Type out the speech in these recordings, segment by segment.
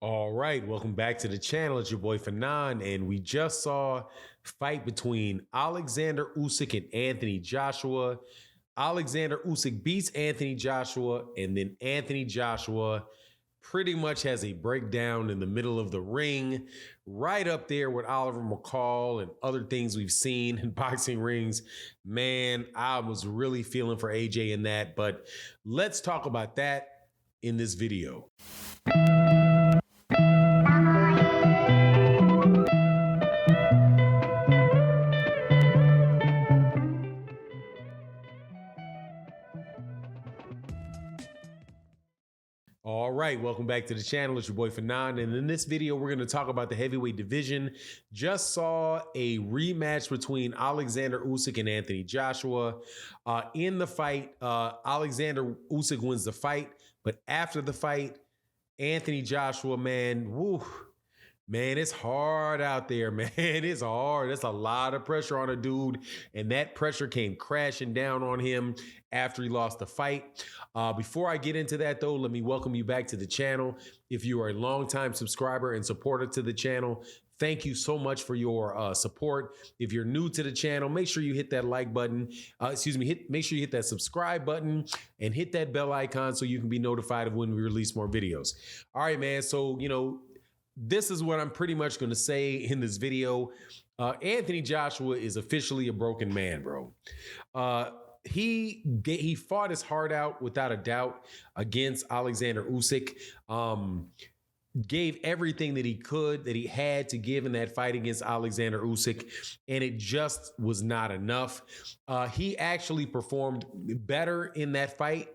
All right, welcome back to the channel. It's your boy Fanon, and we just saw a fight between Alexander Usyk and Anthony Joshua. Alexander Usyk beats Anthony Joshua, and then Anthony Joshua pretty much has a breakdown in the middle of the ring, right up there with Oliver McCall and other things we've seen in boxing rings. Man, I was really feeling for AJ in that, but let's talk about that in this video. All right, welcome back to the channel. It's your boy Fanon, and in this video, we're going to talk about the heavyweight division. Just saw a rematch between Alexander Usyk and Anthony Joshua. In the fight, Alexander Usyk wins the fight, but after the fight, Anthony Joshua, man, man, it's hard out there, man. It's hard. That's a lot of pressure on a dude, and that pressure came crashing down on him after he lost the fight. Before I get into that, though, let me welcome you back to the channel. If you are a longtime subscriber and supporter to the channel, thank you so much for your support. If you're new to the channel, make sure you hit that like button. Make sure you hit that subscribe button and hit that bell icon so you can be notified of when we release more videos. All right, man. So, this is what I'm pretty much going to say in this video. Anthony Joshua is officially a broken man, bro. He fought his heart out without a doubt against Alexander Usyk. Gave everything that he could, that he had to give in that fight against Alexander Usyk, and it just was not enough. He actually performed better in that fight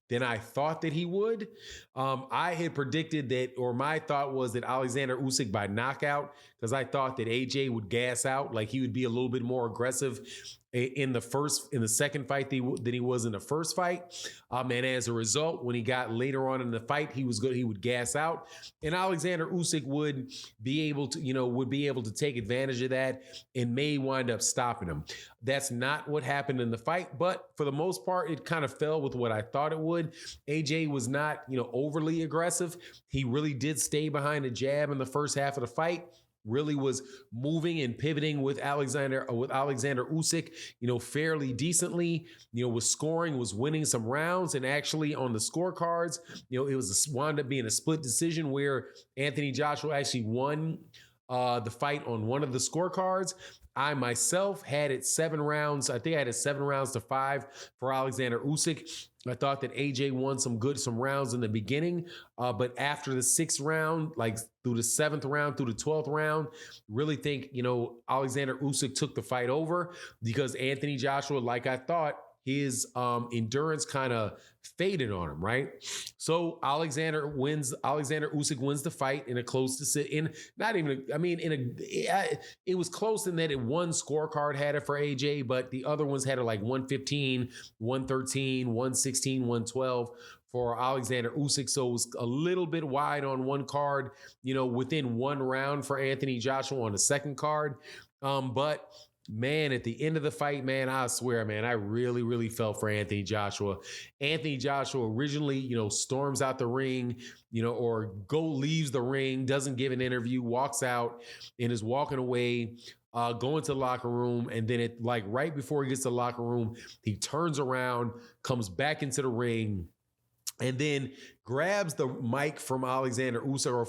than I thought that he would. I had predicted that, or my thought was that Alexander Usyk by knockout, because I thought that AJ would gas out, like he would be a little bit more aggressive in the second fight than he was in the first fight. And as a result, when he got later on in the fight, he would gas out, and Alexander Usyk would be able to take advantage of that and may wind up stopping him. That's not what happened in the fight, but for the most part, it kind of fell with what I thought it would. AJ was not, overly aggressive. He really did stay behind the jab in the first half of the fight. Really was moving and pivoting with Alexander Usyk, fairly decently, was scoring, was winning some rounds, and actually on the scorecards, it wound up being a split decision where Anthony Joshua actually won the fight on one of the scorecards. I myself had it 7 rounds. I think I had it 7 rounds to 5 for Alexander Usyk. I thought that AJ won some rounds in the beginning, but after the 6th round, like through the 7th round, through the 12th round, really think, Alexander Usyk took the fight over because Anthony Joshua, like I thought, his endurance kind of faded on him, right? So Alexander Usyk wins the fight in a close decision. It was close in that one scorecard had it for AJ, but the other ones had it like 115, 113, 116, 112 for Alexander Usyk. So it was a little bit wide on one card, within 1 round for Anthony Joshua on the second card. But man, at the end of the fight, man, I swear, man, I really, really felt for Anthony Joshua. Anthony Joshua originally, storms out the ring, leaves the ring, doesn't give an interview, walks out and is walking away, going to the locker room. And then right before he gets to the locker room, he turns around, comes back into the ring, and then grabs the mic from Alexander Usyk, or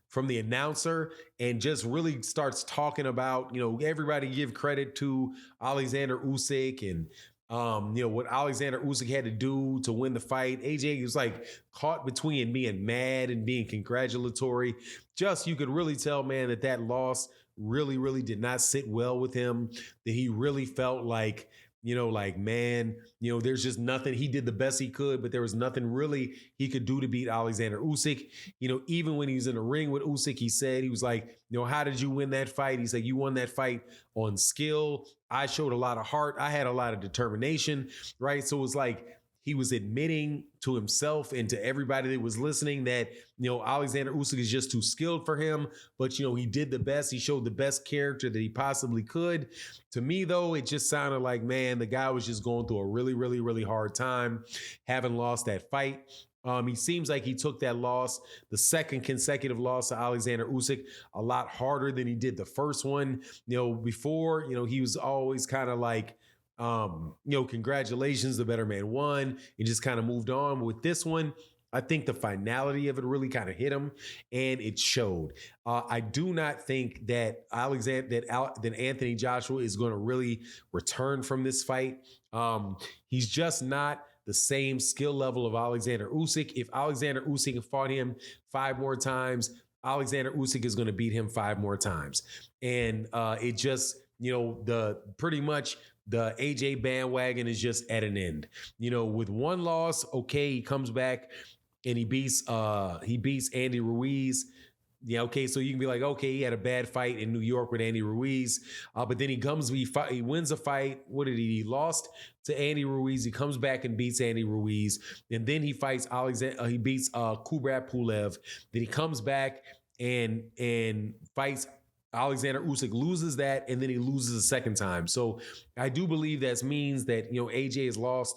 from the announcer, and just really starts talking about, everybody give credit to Alexander Usyk and, what Alexander Usyk had to do to win the fight. AJ was like caught between being mad and being congratulatory. Just, you could really tell, man, that loss really, really did not sit well with him, that he really felt like, there's just nothing. He did the best he could, but there was nothing really he could do to beat Alexander Usyk. Even when he was in the ring with Usyk, he said, he was like, how did you win that fight? He's like, you won that fight on skill. I showed a lot of heart. I had a lot of determination, right? So it was like, he was admitting to himself and to everybody that was listening that, Alexander Usyk is just too skilled for him. But, he did the best. He showed the best character that he possibly could. To me, though, it just sounded like, man, the guy was just going through a really, really, really hard time, having lost that fight. He seems like he took that loss, the second consecutive loss to Alexander Usyk, a lot harder than he did the first one. Before, he was always kind of like, congratulations, the better man won, and just kind of moved on. But with this one, I think the finality of it really kind of hit him, and it showed. I do not think that that Anthony Joshua is going to really return from this fight. He's just not the same skill level of Alexander Usyk. If Alexander Usyk fought him 5 more times, Alexander Usyk is going to beat him 5 more times, and it just pretty much the AJ bandwagon is just at an end. With one loss, okay, he comes back and he beats Andy Ruiz. Yeah, okay, so you can be like, okay, he had a bad fight in New York with Andy Ruiz, but then he wins a fight. What did he? He lost to Andy Ruiz. He comes back and beats Andy Ruiz, and then he fights he beats Kubrat Pulev. Then he comes back and fights Alexander Usyk, loses that, and then he loses a second time. So I do believe that means that AJ has lost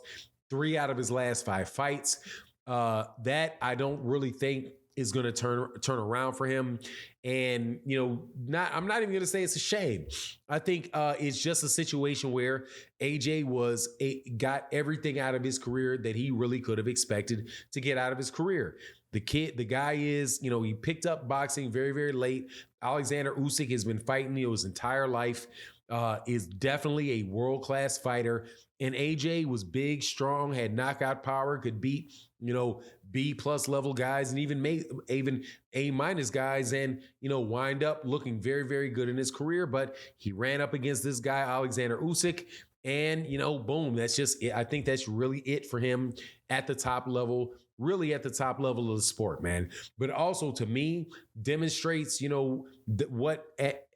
3 out of his last 5 fights. That I don't really think is going to turn around for him. And, I'm not even going to say it's a shame. I think it's just a situation where AJ got everything out of his career that he really could have expected to get out of his career. The guy is, he picked up boxing very, very late. Alexander Usyk has been fighting his entire life, is definitely a world-class fighter. And AJ was big, strong, had knockout power, could beat, B+ level guys and even A- guys, and, wind up looking very, very good in his career. But he ran up against this guy, Alexander Usyk, and, boom, that's just it. I think that's really it for him at the top level, really at the top level of the sport, man. But also, to me, demonstrates, what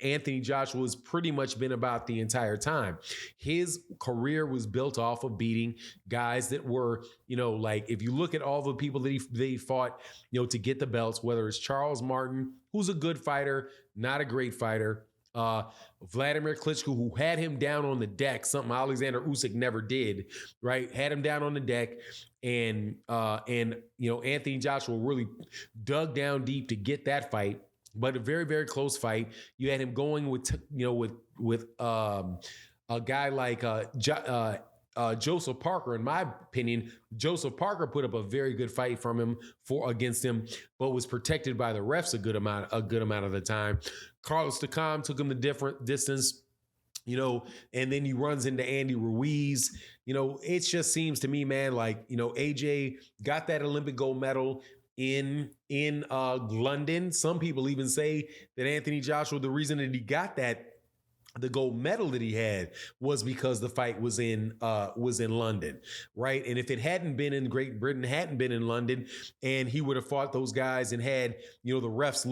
Anthony Joshua has pretty much been about the entire time. His career was built off of beating guys that were, like, if you look at all the people that he fought, to get the belts, whether it's Charles Martin, who's a good fighter, not a great fighter, Vladimir Klitschko, who had him down on the deck, something Alexander Usyk never did, right? Had him down on the deck, and Anthony Joshua really dug down deep to get that fight, but a very, very close fight. You had him going with a guy like Joseph Parker. In my opinion, Joseph Parker put up a very good fight against him, but was protected by the refs a good amount of the time. Carlos Takam took him the different distance, and then he runs into Andy Ruiz. It just seems to me, man, like, AJ got that Olympic gold medal in London. Some people even say that Anthony Joshua, the reason that he got the gold medal that he had was because the fight was in London, right? And if it hadn't been in Great Britain, hadn't been in London, and he would have fought those guys and had, the refs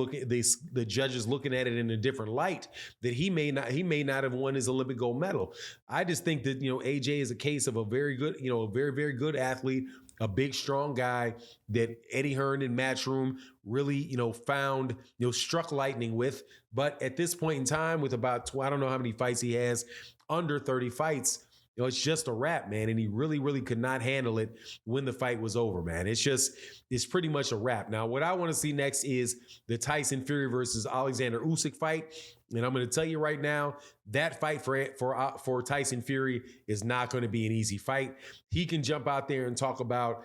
the judges looking at it in a different light, that he may not have won his Olympic gold medal. I just think that, AJ is a case of a very good, a very, very good athlete, a big, strong guy that Eddie Hearn in Matchroom really, found, struck lightning with. But at this point in time, with about, I don't know how many fights he has, under 30 fights, it's just a wrap, man. And he really, really could not handle it when the fight was over, man. It's pretty much a wrap. Now, what I want to see next is the Tyson Fury versus Alexander Usyk fight. And I'm going to tell you right now, that fight for Tyson Fury is not going to be an easy fight. He can jump out there and talk about,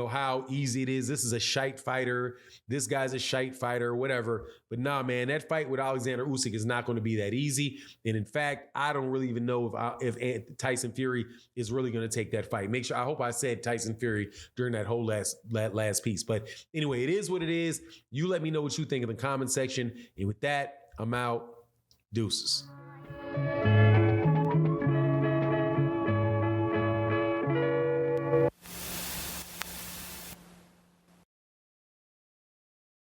how easy it is. This is a shite fighter. This guy's a shite fighter, whatever. But nah, man, that fight with Alexander Usyk is not going to be that easy. And in fact, I don't really even know if Tyson Fury is really going to take that fight. I hope I said Tyson Fury during that whole last piece. But anyway, it is what it is. You let me know what you think in the comment section. And with that, I'm out. Deuces.